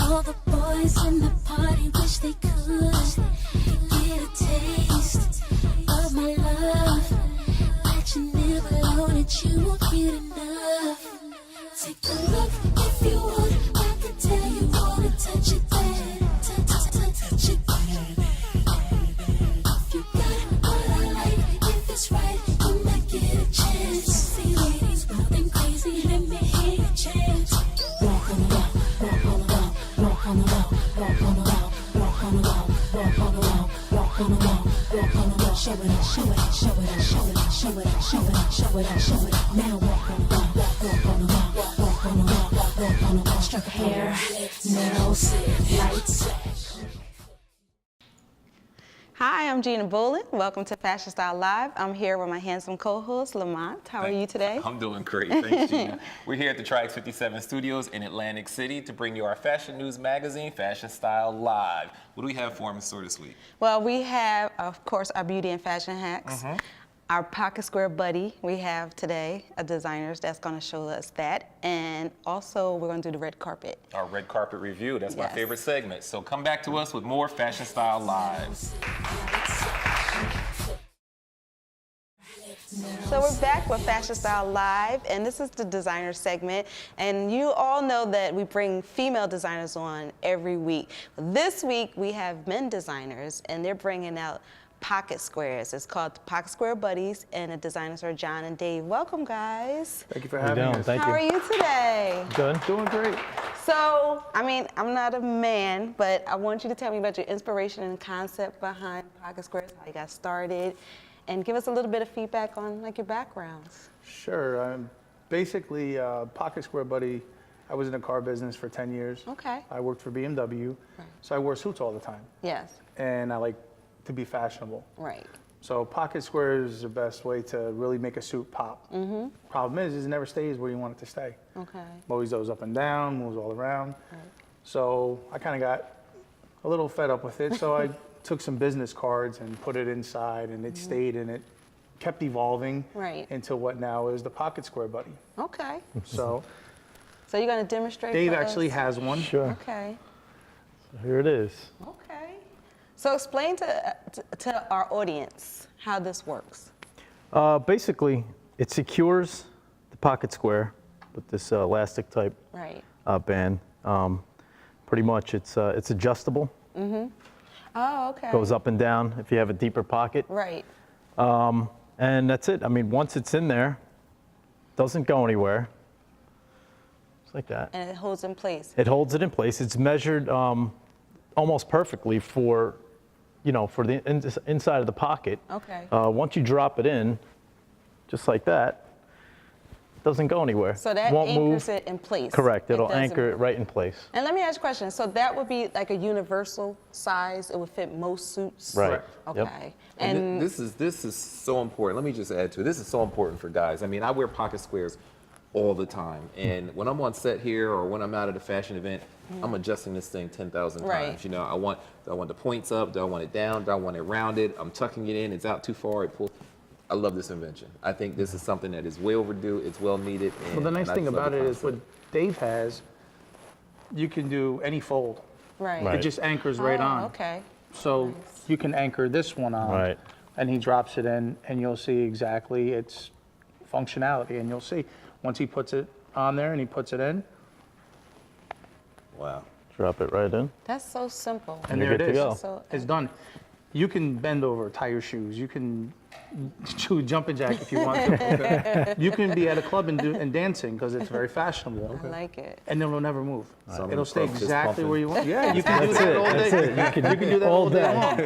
All the boys in the party wish they could get a taste of my love. Bet you never know that you won't get enough. Take a look if you would. I can tell you wanna touch it bad. Touch it bad. If you got what I like, if it's right, you might get a chance. See ladies wild and crazy, let me hear your chance. Walk on the wall, walk on the wall, walk on the wall, walk on the wall, walk on the wall, walk on the wall, walk on the wall, walk on the wall. Show it up, show it up, show it up, show it up, show it up, show it up, show it up, show it up. Now walk on the wall, walk on the wall, walk on the wall, walk on the wall. Struck hair, nails, lights. Hi, I'm Gina Bolin. Welcome to Fashion Style Live. I'm here with my handsome co-host, Lamont. How are you today? I'm doing great, thanks, Gina. We're here at the Tri-X 57 Studios in Atlantic City to bring you our fashion news magazine, Fashion Style Live. What do we have for in store this week? Well, we have, of course, our beauty and fashion hacks. Our pocket square buddy we have today, a designer that's going to show us that. And also, we're going to do the red carpet. Our red carpet review, that's my Yes. favorite segment. So come back to us with more Fashion Style Lives. So we're back with Fashion Style Live, and this is the designer segment. And you all know that we bring female designers on every week. This week, we have men designers, and they're bringing out pocket squares. It's called the Pocket Square Buddies, and the designers are John and Dave. Welcome, guys. Thank you for having us. Thank How you. are you today? Good. Doing great. So, I mean, I'm not a man, but I want you to tell me about your inspiration and concept behind pocket squares, how you got started, and give us a little bit of feedback on like your backgrounds. Sure. Basically, Pocket Square Buddy, I was in the car business for 10 years. Okay. I worked for BMW, so I wore suits all the time. Yes. And I like to be fashionable. Right. So pocket square is the best way to really make a suit pop. Problem is it never stays where you want it to stay. Okay. Always goes up and down, moves all around. So I kind of got a little fed up with it, so I took some business cards and put it inside, and it stayed, and it kept evolving Right. into what now is the Pocket Square Buddy. Okay. So So you're going to demonstrate Dave for actually us? has one. Sure. Okay. Here it is. Okay. So explain to our audience how this works. Basically, it secures the pocket square with this elastic type Right. band. Pretty much, it's adjustable. Oh, okay. Goes up and down if you have a deeper pocket. Right. And that's it. I mean, once it's in there, doesn't go anywhere. Just like that. And it holds in place. It holds it in place. It's measured almost perfectly for, for the inside of the pocket. Okay. Once you drop it in, just like that, it doesn't go anywhere. So that Won't anchors move. it in place. Correct. It'll doesn't anchor it move. right in place. And let me ask you a question. So that would be like a universal size. It would fit most suits. Right. Okay. Yep. And this is so important. Let me just add to it. This is so important for guys. I mean, I wear pocket squares all the time. And when I'm on set here or when I'm out at a fashion event, I'm adjusting this thing 10,000 Right. times. I want the points up? Do I want it down? Do I want it rounded? I'm tucking it in. It's out too far. It pulls. I love this invention. I think this is something that is way overdue. It's well needed. Well, the nice and I thing just love about the it is what concept. Dave has, you can do any fold. Right. Right. It just anchors right Oh, on. okay. So you can anchor this one on, Right. and he drops it in, and you'll see exactly its functionality, and you'll see once he puts it on there and he puts it in, Wow. Drop it right in. That's so simple. and You're there it good to is. go. So, It's done. You can bend over, tie your shoes. You can do jumping jack if you want to. You can be at a club and dancing because it's very fashionable. I like it. And it'll never move. Some It'll stay folks just exactly pumping. where you want. Yeah, you can do That's that it. all day. That's it. You can do that all day long.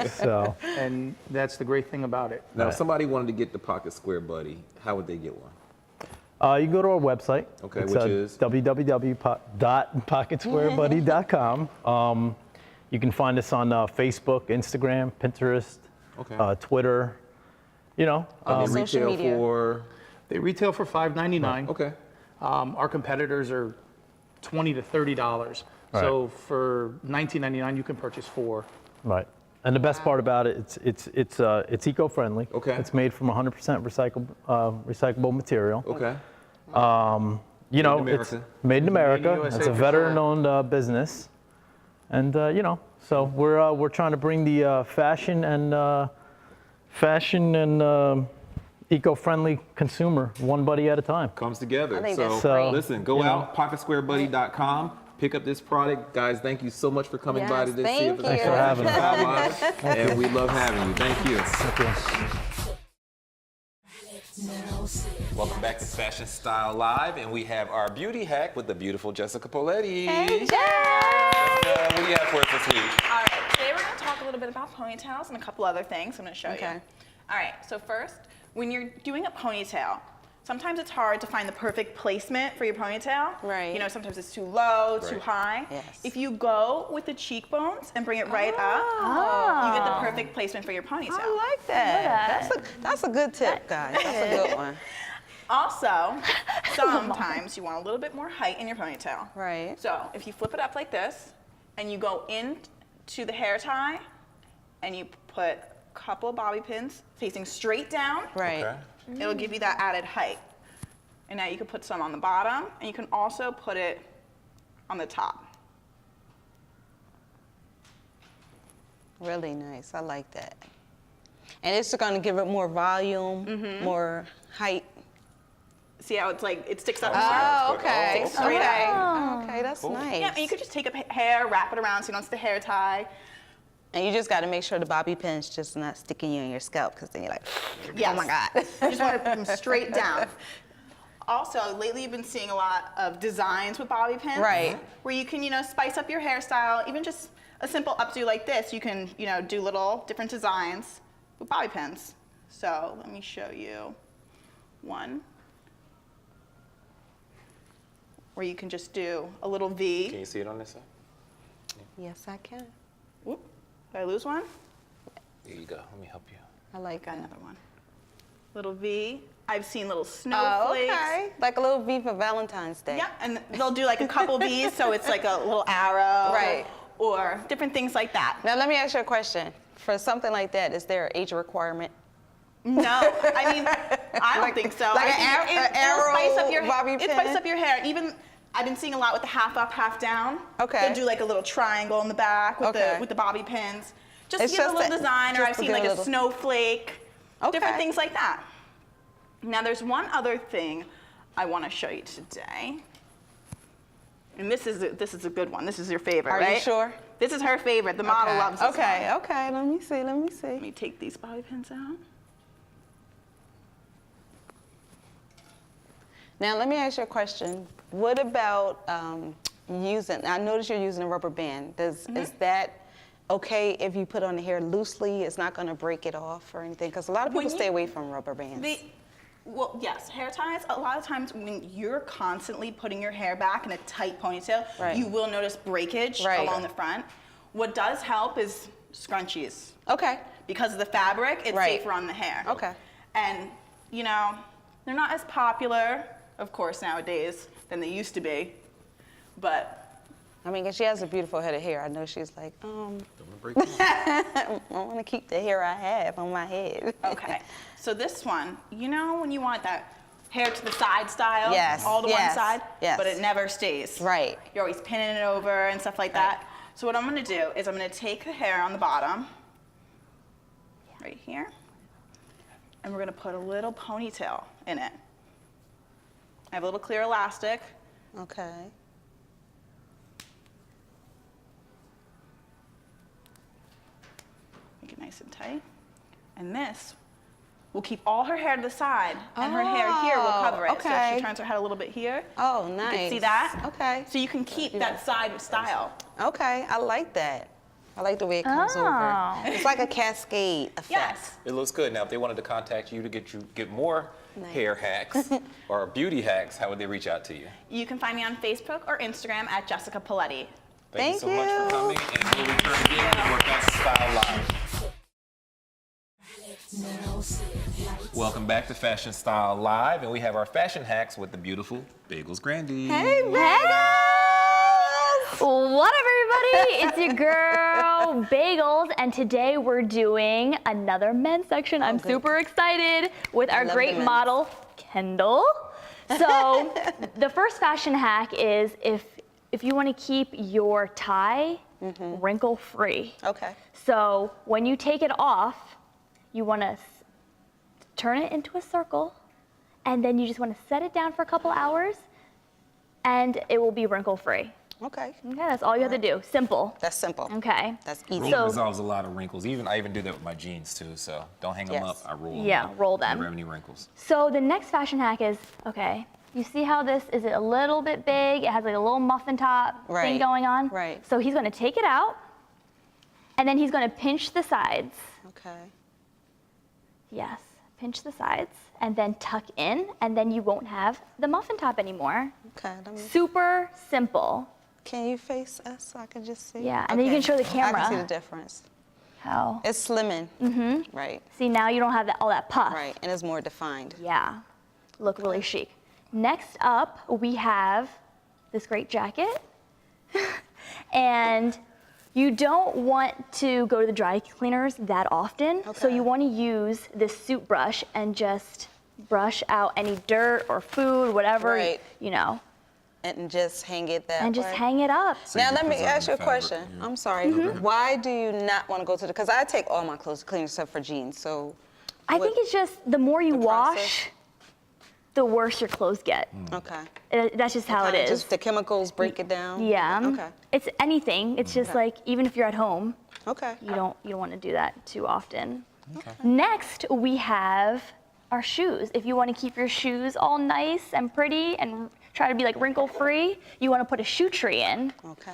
So, And that's the great thing about it. Now, if somebody wanted to get the Pocket Square Buddy, how would they get one? you can go to our website. Okay, it's, which is? www.pocketsquarebuddy.com. You can find us on Facebook, Instagram, Pinterest, Okay. Twitter. They social retail media. for They retail for $5.99. okay. Our competitors are $20 to $30. So for $19.99, you can purchase 4. Right. And the best part about it, it's eco-friendly. Okay. It's made from 100% recyclable material. Okay. you know, Made in it's America. made in America. USA It's a for veteran-owned business, and you know, so we're trying to bring the fashion and eco-friendly consumer one buddy at a time. Comes together. I think So, that's great. listen, go You know. out, pocketsquarebuddy.com, pick up this product. Guys, thank you so much for coming by Yes, today. thank you. Thanks for having us. And we love having you. Thank you. Welcome back to Fashion Style Live, and we have our beauty hack with the beautiful Jessica Poletti. Hey, Jess! What do you have for us this week? All right, today we're going to talk a little bit about ponytails and a couple other things I'm going to show Okay. you. All right, so first, when you're doing a ponytail, sometimes it's hard to find the perfect placement for your ponytail. Right. You know, sometimes it's too low, too Right. high. Yes. If you go with the cheekbones and bring it right up, you get the perfect placement for your ponytail. I like that. That's a good tip, guys. That's a good one. Also, sometimes you want a little bit more height in your ponytail. Right. So if you flip it up like this, and you go into the hair tie, and you put a couple of bobby pins facing straight down, Right. Okay. it'll give you that added height. And now you can put some on the bottom, and you can also put it on the top. Really nice. I like that. And it's going to give it more volume, more height. See how it's like, it sticks up. Oh, okay. Oh, okay. Okay. Okay, that's Cool. nice. Yeah, and you could just take a hair, wrap it around so you don't see the hair tie. And you just got to make sure the bobby pin's just not sticking you in your scalp, because then you're like, Yes. oh my God. You just want them straight down. Also, lately you've been seeing a lot of designs with bobby pins. Right. Where you can, you know, spice up your hairstyle, even just a simple updo like this, you can, you know, do little different designs with bobby pins. So let me show you one where you can just do a little V. Can you see it on this side? Yes, I can. Oop, did I lose one? There you go. Let me help you. I like Got that. another one. Little V. I've seen little Oh, snowflakes. okay. Like a little V for Valentine's Day. Yeah, and they'll do like a couple V's, so it's like a little arrow. Right. Or different things like that. Now, let me ask you a question. For something like that, is there an age requirement? No, I mean, I don't think so. like I think an it'll spice arrow up your bobby It pin? spices up your hair. Even I've been seeing a lot with the half up, half down. Okay. They'll do like a little triangle in the back with Okay. the bobby pins. Just It's to give just a little a- design, or just I've to seen give like a a little- snowflake. Different Okay. things like that. Now there's one other thing I want to show you today. And this is a good one. This is your favorite, Are right? you sure? This is her favorite. The model Okay. loves this Okay, one. okay. Let me see. Let me see. Let me take these bobby pins out. Now, let me ask you a question. What about using, I noticed you're using a rubber band. Is that okay if you put on the hair loosely? It's not going to break it off or anything? Because a lot of people When you- stay away from rubber bands. Well, yes, hair ties, a lot of times when you're constantly putting your hair back in a tight ponytail, Right. you will notice breakage Right. along the front. What does help is scrunchies. Okay. Because of the fabric, it's Right. safer on the hair. Okay. And, you know, they're not as popular, of course, nowadays than they used to be, but I mean, 'cause she has a beautiful head of hair. I know she's like, Don't break it. I want to keep the hair I have on my head. okay. So this one, you know when you want that hair to the side style? Yes, All to yes, one side? yes. But it never stays. Right. You're always pinning it over and stuff like that. So what I'm gonna do is I'm gonna take the hair on the bottom, right here, and we're gonna put a little ponytail in it. I have a little clear elastic. Okay. Make it nice and tight. And this will keep all her hair to the side, and her hair here will cover it. So if okay. she turns her head a little bit here, Oh, you nice. can see that. Okay. So you can keep that side style. Okay, I like that. I like the way it comes over. It's like a cascade effect. Yes. It looks good. Now, if they wanted to contact you to get more Nice. hair hacks or beauty hacks, how would they reach out to you? You can find me on Facebook or Instagram at Jessica Poletti. Thank you so Thank much for you. coming, and we'll return again to work out Style Live. Welcome back to Fashion Style Live, and we have our fashion hacks with the beautiful Bagels Grandy. Hey, What up, everybody? It's your girl, Bagels, and today we're doing another men's section. I'm good. super excited with our love great the men's. model, Kendall. So the first fashion hack is if you want to keep your tie wrinkle free. Okay. So when you take it off, you want to turn it into a circle, and then you just want to set it down for a couple hours, and it will be wrinkle free. Okay. Okay, that's all you have to do. Simple. That's simple. Okay. That's easy. Roll So- resolves a lot of wrinkles. I even do that with my jeans too. So don't hang them Yes. up. I roll them. Yeah, up. roll them. Never have any wrinkles. So the next fashion hack is, okay, you see how this is a little bit big? It has like a little muffin top thing Right, going on. right. So he's gonna take it out, and then he's gonna pinch the sides. Okay. Yes, pinch the sides, and then tuck in, and then you won't have the muffin top anymore. Okay. Let me, Super simple. can you face us so I can just see? Yeah, and then you can show the I camera. can see the difference. How? It's slimming. Mm-hmm. Right. See, now you don't have all that puff. Right. And it's more defined. Yeah, look really chic. Next up, we have this great jacket. And you don't want to go to the dry cleaners that often, so Okay. you want to use this suit brush and just brush out any dirt or food, whatever, Right. you know, And just hang it that and just way. hang it up. So Now you're let me preserving ask you a the fabric. question. Yeah. I'm sorry. Why do you not want to go to the? Because I take all my clothes to clean except for jeans. So. I think it's just the more you The process? wash, the worse your clothes get. Okay. That's just how it Kinda is. Just the chemicals break it down. Yeah. Okay. It's anything. It's just like even if you're at home, Okay. you don't want to do that too often. Next, we have our shoes. If you want to keep your shoes all nice and pretty and try to be like wrinkle free, you want to put a shoe tree in, Okay.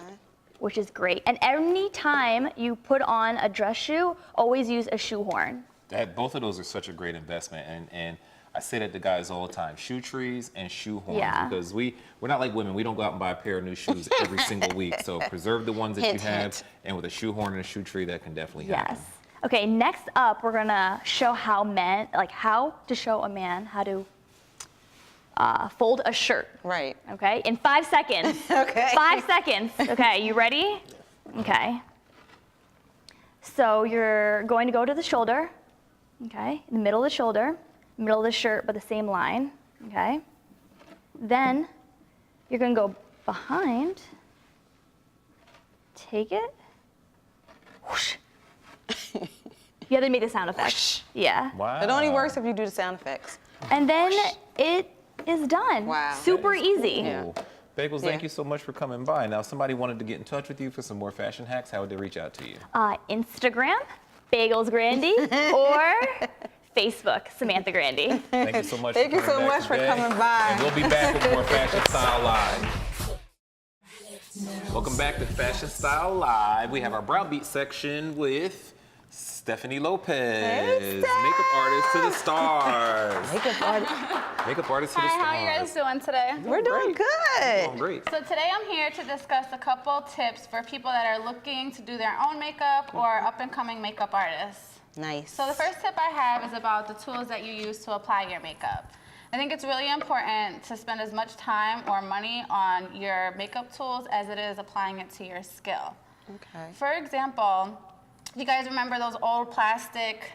which is great. And any time you put on a dress shoe, always use a shoehorn. Both of those are such a great investment, and I say that to guys all the time: shoe trees and shoe horns. Yeah. Because we're not like women. We don't go out and buy a pair of new shoes every single week. So preserve the ones that Hint, you have, hint. and with a shoe horn and a shoe tree, that can definitely Yes. happen. Okay, next up, we're gonna show how to show a man how to fold a shirt. Right. Okay, in 5 seconds. Okay. 5 seconds. Okay, you ready? Okay. So you're going to go to the shoulder, okay, in the middle of the shoulder, middle of the shirt, but the same line, okay? Then you're gonna go behind, take it, whoosh. You have to make the sound effect. Whoosh. Yeah. Wow. It only works if you do the sound effects. And then it is done. Wow. Super easy. Yeah. Cool. Bagels, thank you so much for coming by. Now, if somebody wanted to get in touch with you for some more fashion hacks, how would they reach out to you? Instagram, Bagels Grandy, or Facebook, Samantha Grandy. Thank you so much. Thank you so much for coming by. And we'll be back with more Fashion Style Live. Welcome back to Fashion Style Live. We have our brow beat section with Stephanie Lopez, makeup artist to the stars. Makeup artist to the Hi, stars. how are you guys doing today? We're doing good. Doing great. So today I'm here to discuss a couple tips for people that are looking to do their own makeup or up-and-coming makeup artists. Nice. So the first tip I have is about the tools that you use to apply your makeup. I think it's really important to spend as much time or money on your makeup tools as it is applying it to your skill. Okay. For example, you guys remember those old plastic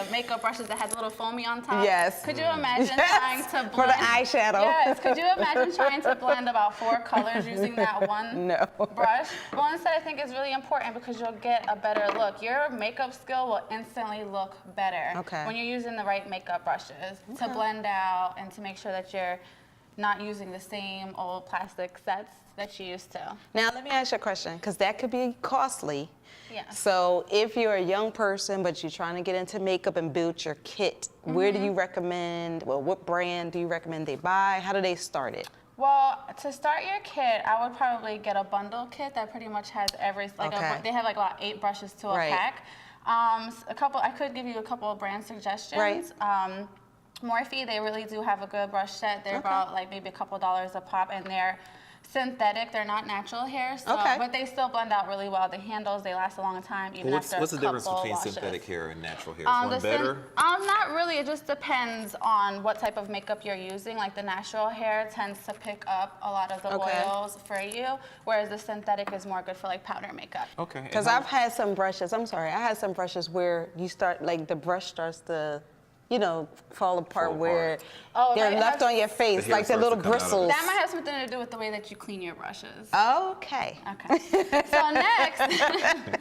makeup brushes that had a little foamy on top? Yes. Could you imagine trying to blend? For the eyeshadow. Yes. Could you imagine trying to blend about 4 colors using that one No. brush? Well, instead, I think it's really important because you'll get a better look. Your makeup skill will instantly look better Okay. when you're using the right makeup brushes to blend out and to make sure that you're not using the same old plastic sets that you used to. Now let me ask you a question, because that could be costly. Yes. So if you're a young person, but you're trying to get into makeup and build your kit, where do you recommend, well, what brand do you recommend they buy? How do they start it? Well, to start your kit, I would probably get a bundle kit that pretty much has Okay. they have like about 8 brushes to a Right. pack. I could give you a couple of brand suggestions. Right. Morphe, they really do have a good brush set. They're about like maybe a couple dollars a pop, and they're synthetic. They're not natural hair, so, Okay. but they still blend out really well. The handles, they last a long time, even What's after the a difference couple between washes. synthetic hair and natural hair? Is The one syn- better? Not really. It just depends on what type of makeup you're using. Like the natural hair tends to pick up a lot of the Okay. oils for you, whereas the synthetic is more good for like powder makeup. Okay. Because I've had some brushes, I'm sorry, I had some brushes where you start, like the brush starts to fall apart Fall where apart. Oh, they're right, left on your face, hair like the starts little to come out of it. bristles. That might have something to do with the way that you clean your brushes. Okay. Okay. So next,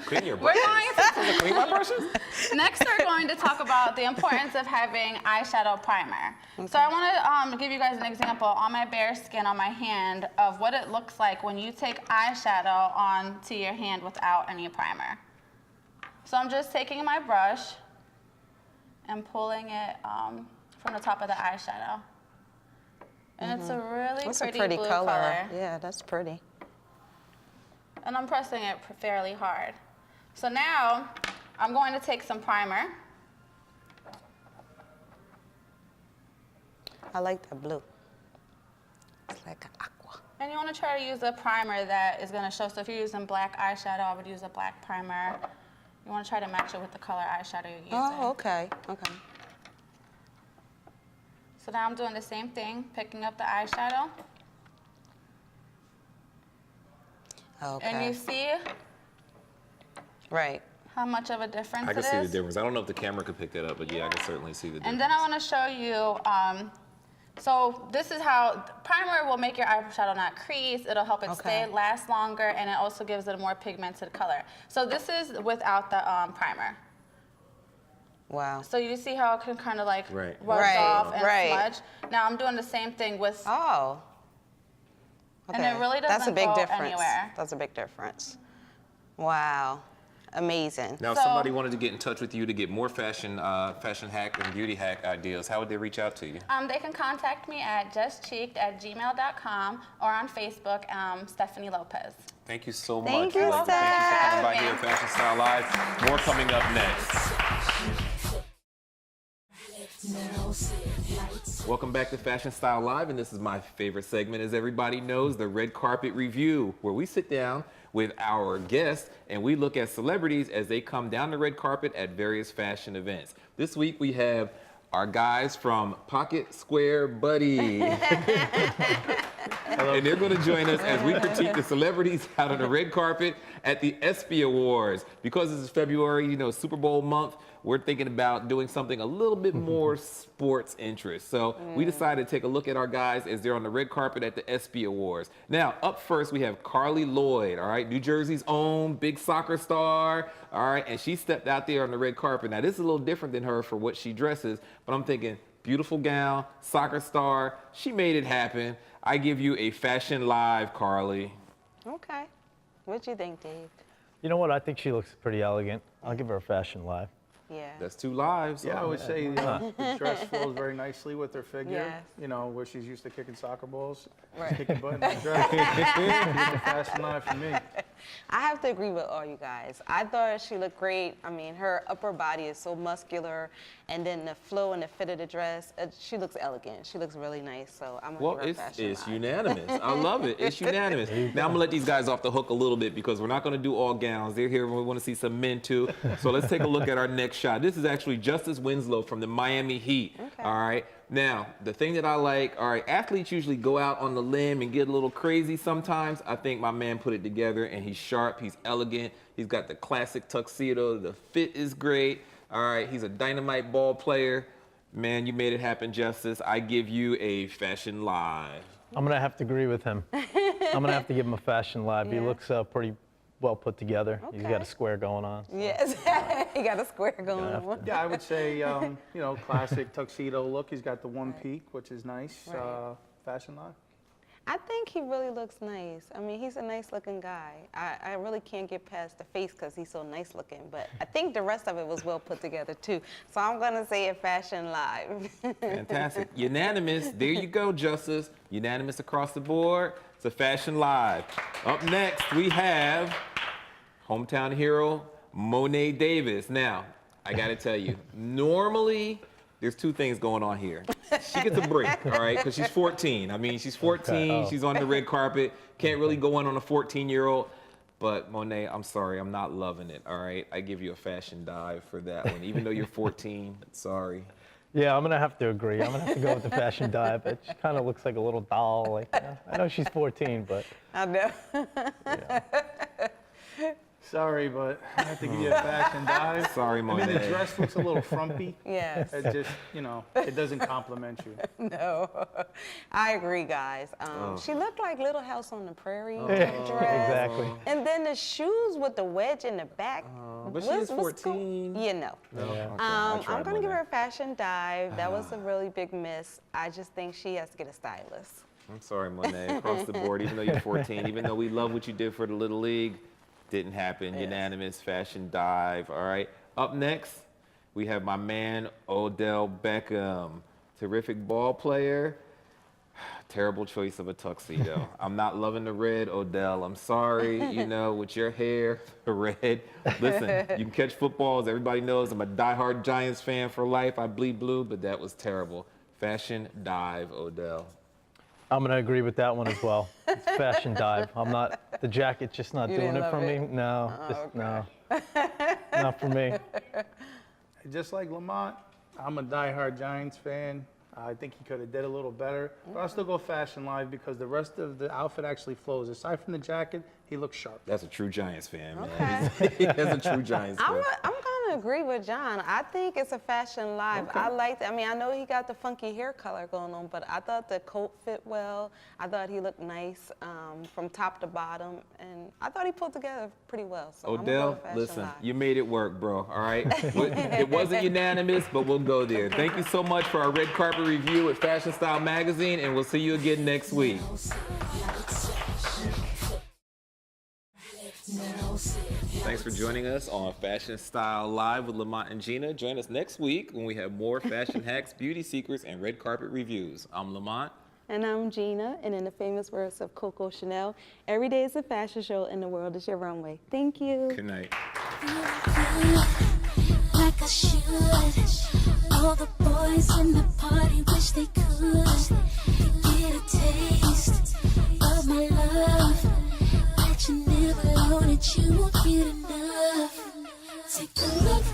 Clean your we're brushes. going to Clean my brushes? Next, we're going to talk about the importance of having eyeshadow primer. So I want to give you guys an example on my bare skin on my hand of what it looks like when you take eyeshadow onto your hand without any primer. So I'm just taking my brush and pulling it from the top of the eyeshadow. And it's a really That's a pretty, pretty blue color. Yeah, that's pretty. And I'm pressing it fairly hard. So now I'm going to take some primer. I like that blue. It's like an aqua. And you want to try to use a primer that is going to show. So if you're using black eyeshadow, I would use a black primer. You want to try to match it with the color eyeshadow you're using. Oh, okay. Okay. So now I'm doing the same thing, picking up the eyeshadow. Okay. And you see Right. how much of a difference I it can is? see the difference. I don't know if the camera could pick that up, but yeah, I can certainly see the difference. And then I want to show you, so this is how, primer will make your eyeshadow not crease, it'll help it Okay. last longer, and it also gives it a more pigmented color. So this is without the primer. Wow. So you see how it can kind of like Right. rub Right, off and right. smudge? Now I'm doing the same thing with, Oh. And it really That's a doesn't big go difference. anywhere. That's a big difference. Wow. Amazing. Now, if So- somebody wanted to get in touch with you to get more fashion hack and beauty hack ideas, how would they reach out to you? they can contact me at justcheeked@gmail.com or on Facebook, Stephanie Lopez. Thank you so much. Thank you, Blake. Thank you for coming by Steph. here at Fashion Style Live. More coming up next. Welcome back to Fashion Style Live, and this is my favorite segment, as everybody knows, the Red Carpet Review, where we sit down with our guests and we look at celebrities as they come down the red carpet at various fashion events. This week we have our guys from Pocket Square Buddy. And they're going to join us as we critique the celebrities out on the red carpet at the ESPY Awards. Because this is February, Super Bowl month, we're thinking about doing something a little bit more sports interest. So we decided to take a look at our guys as they're on the red carpet at the ESPY Awards. Now, up first, we have Carly Lloyd, all right, New Jersey's own big soccer star, all right, and she stepped out there on the red carpet. Now, this is a little different than her for what she dresses, but I'm thinking, beautiful gown, soccer star, she made it happen. I give you a Fashion Live, Carly. Okay. What do you think, Dave? You know what? I think she looks pretty elegant. I'll give her a Fashion Live. Yeah. That's 2 lives. Yeah, I would say the dress flows very nicely with her figure. Yes. Where she's used to kicking soccer balls, Right. kicking butt in the dress. It's a Fashion Live for me. I have to agree with all you guys. I thought she looked great. I mean, her upper body is so muscular, and then the flow and the fit of the dress, she looks elegant. She looks really nice, so I'm Well, gonna give her it's Fashion Live. unanimous. I love it. It's unanimous. Now I'm gonna let these guys off the hook a little bit because we're not gonna do all gowns. They're here. We want to see some men too. So let's take a look at our next shot. This is actually Justice Winslow from the Miami Heat. Okay. All right. Now, the thing that I like, all right, athletes usually go out on the limb and get a little crazy sometimes. I think my man put it together, and he's sharp, he's elegant, he's got the classic tuxedo, the fit is great. All right, he's a dynamite ball player. Man, you made it happen, Justice. I give you a Fashion Live. I'm going to have to agree with him. I'm going to have to give him a Fashion Live. He Yeah. looks pretty well put together. He's got Okay. a square going on. Yes, he got a square going have on. Yeah, I would say, classic tuxedo look. He's got the one peak, which is nice. Right. Fashion Live. I think he really looks nice. I mean, he's a nice looking guy. I really can't get past the face because he's so nice looking, but I think the rest of it was well put together too. So I'm gonna say a Fashion Live. Fantastic. Unanimous. There you go, Justice. Unanimous across the board. It's a Fashion Live. Up next, we have hometown hero, Monet Davis. Now, I got to tell you, normally, there's 2 things going on here. She gets a break, all right, because she's 14. I mean, she's 14. Okay. Oh. She's on the red carpet. Can't really go in on a 14-year-old. But Monet, I'm sorry, I'm not loving it, all right? I give you a fashion dive for that one. Even though you're 14, sorry. Yeah, I'm going to have to agree. I'm going to have to go with the Fashion Dive. It kind of looks like a little doll. I know she's 14, but I know. Sorry, but I have to give you a fashion dive. Sorry, I mean, the Monet. dress looks a little frumpy. Yes. It just, it doesn't compliment you. No, I agree, guys. She looked like Little House on the Prairie in Yeah, the dress. exactly. And then the shoes with the wedge in the back. But she is 14. Yeah, no. Yeah. Okay, I tried I'm gonna give Monet. her a fashion dive. That was a really big miss. I just think she has to get a stylist. I'm sorry, Monet. Across the board, even though you're 14, even though we love what you did for the Little League, didn't happen. Yes. Unanimous fashion dive. All right. Up next, we have my man Odell Beckham, terrific ball player. Terrible choice of a tuxedo. I'm not loving the red, Odell. I'm sorry, with your hair, the red. Listen, you can catch footballs. Everybody knows I'm a diehard Giants fan for life. I bleed blue, but that was terrible. Fashion dive, Odell. I'm going to agree with that one as well. It's fashion dive. The jacket's just not You doing didn't it for love me. it? No, no, not for me. Just like Lamont, I'm a diehard Giants fan. I think he could have did a little better. But I'll still go fashion live because the rest of the outfit actually flows. Aside from the jacket, he looks sharp. That's a true Giants fan, man. Okay. That's a true Giants fan. I'm gonna agree with John. I think it's a fashion live. I like that. I mean, I know he got the funky hair color going on, but I thought the coat fit well. I thought he looked nice from top to bottom, and I thought he pulled together pretty well. So I'm gonna go Odell, with fashion listen, live. you made it work, bro. All right. It wasn't unanimous, but we'll go there. Thank you so much for our red carpet review at Fashion Style Magazine, and we'll see you again next week. Thanks for joining us on Fashion Style Live with Lamont and Gina. Join us next week when we have more fashion hacks, beauty secrets, and red carpet reviews. I'm Lamont. And I'm Gina, and in the famous words of Coco Chanel, every day is a fashion show and the world is your runway. Thank you. Good night. Like I should. All the boys in the party wish they could get a taste of my love. Bet you never know that you won't get enough. Take a look